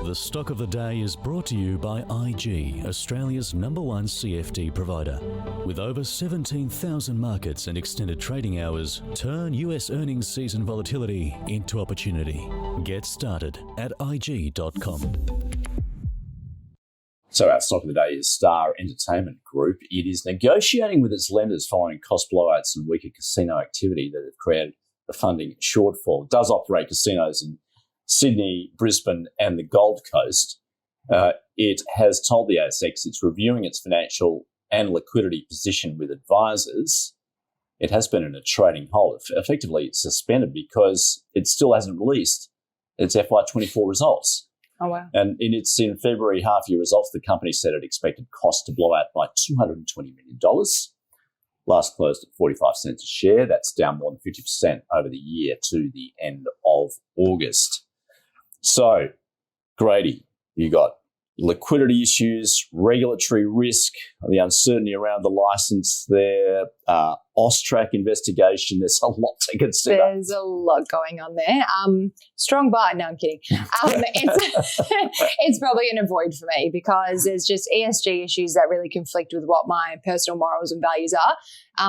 The stock of the day is brought to you by IG, Australia's #1 CFD provider. With over 17,000 markets and extended trading hours, turn US earnings season volatility into opportunity. Get started at IG.com. So our stock of the day is Star Entertainment Group. It is negotiating with its lenders following cost blowouts and weaker casino activity that have created a funding shortfall. It does operate casinos in Sydney, Brisbane and the Gold Coast. It has told the ASX it's reviewing its financial and liquidity position with advisors. It has been in a trading hold. Effectively, it's suspended because it still hasn't released its FY24 results. Oh, wow. And in February half-year results, the company said it expected costs to blow out by $220 million. Last closed at 45 cents a share. That's down more than 50% over the year to the end of August. So, Grady, you got liquidity issues, regulatory risk, the uncertainty around the licence there, Austrac investigation. There's a lot to consider. There's a lot going on there. Strong buy. No, I'm kidding. It's probably an avoid for me because there's just ESG issues that really conflict with what my personal morals and values are.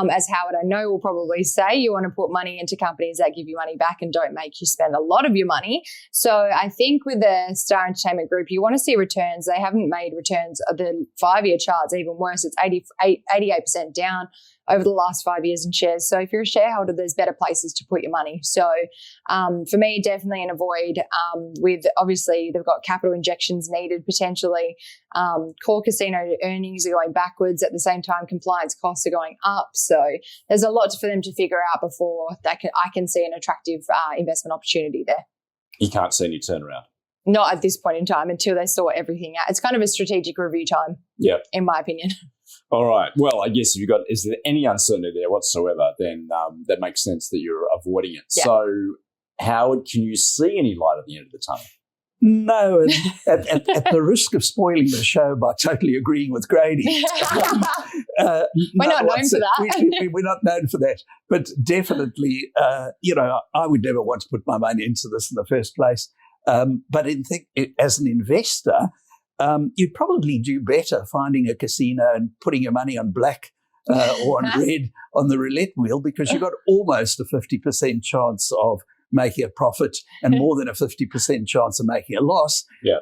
As Howard, I know, will probably say, you want to put money into companies that give you money back and don't make you spend a lot of your money. So I think with the Star Entertainment Group, you want to see returns. They haven't made returns. The 5-year chart's even worse. It's 88% down over the last 5 years in shares. So if you're a shareholder, there's better places to put your money. So for me, definitely an avoid. With obviously they've got capital injections needed potentially. Core casino earnings are going backwards. At the same time, compliance costs are going up. So there's a lot for them to figure out before I can see an attractive investment opportunity there. You can't see any turnaround. Not at this point in time until they sort everything out. It's kind of a strategic review time, in my opinion. All right. Well, I guess is there any uncertainty there whatsoever, then that makes sense that you're avoiding it. Yeah. So, Howard, can you see any light at the end of the tunnel? No, and at the risk of spoiling the show by totally agreeing with Grady. We're not known for that. We're not known for that. But definitely, I would never want to put my money into this in the first place. But as an investor, you'd probably do better finding a casino and putting your money on black or on red on the roulette wheel, because you've got almost a 50% chance of making a profit and more than a 50% chance of making a loss. Yeah.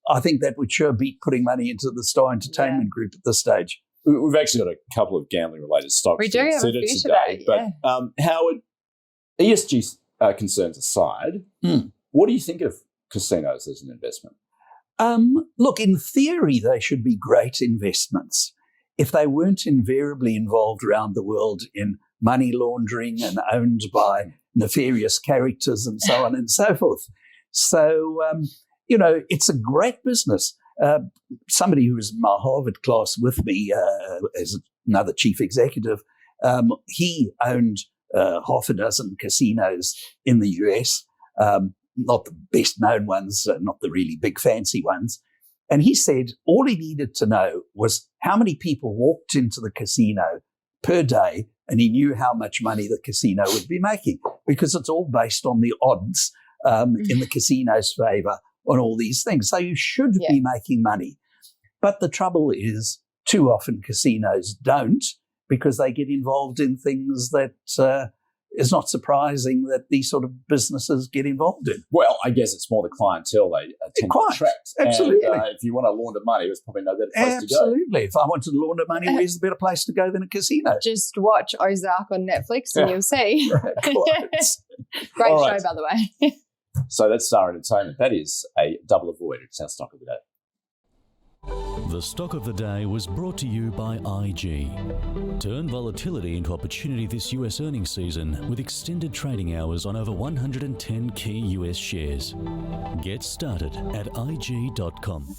I think that would sure beat putting money into the Star Entertainment Group at this stage. We've actually got a couple of gambling-related stocks we do to have consider a few today. But Howard, ESG concerns aside, what do you think of casinos as an investment? Look, in theory, they should be great investments if they weren't invariably involved around the world in money laundering and owned by nefarious characters and so on and so forth. So, it's a great business. Somebody who was in my Harvard class with me as another chief executive, he owned half a dozen casinos in the US, not the best known ones, not the really big fancy ones. And he said all he needed to know was how many people walked into the casino per day, and he knew how much money the casino would be making, because it's all based on the odds in the casino's favor on all these things. So you should be making money. But the trouble is, too often casinos don't, because they get involved in things that is not surprising that these sort of businesses get involved in. Well, I guess it's more the clientele they tend to attract. Absolutely. And, if you want to launder money, there's probably no better place to go. Absolutely. If I wanted to launder money, where's the better place to go than a casino? Just watch Ozark on Netflix and you'll see. Great show, by the way. So that's Star Entertainment. That is a double avoid. It's our stock of the day. The stock of the day was brought to you by IG. Turn volatility into opportunity this US earnings season with extended trading hours on over 110 key US shares. Get started at IG.com.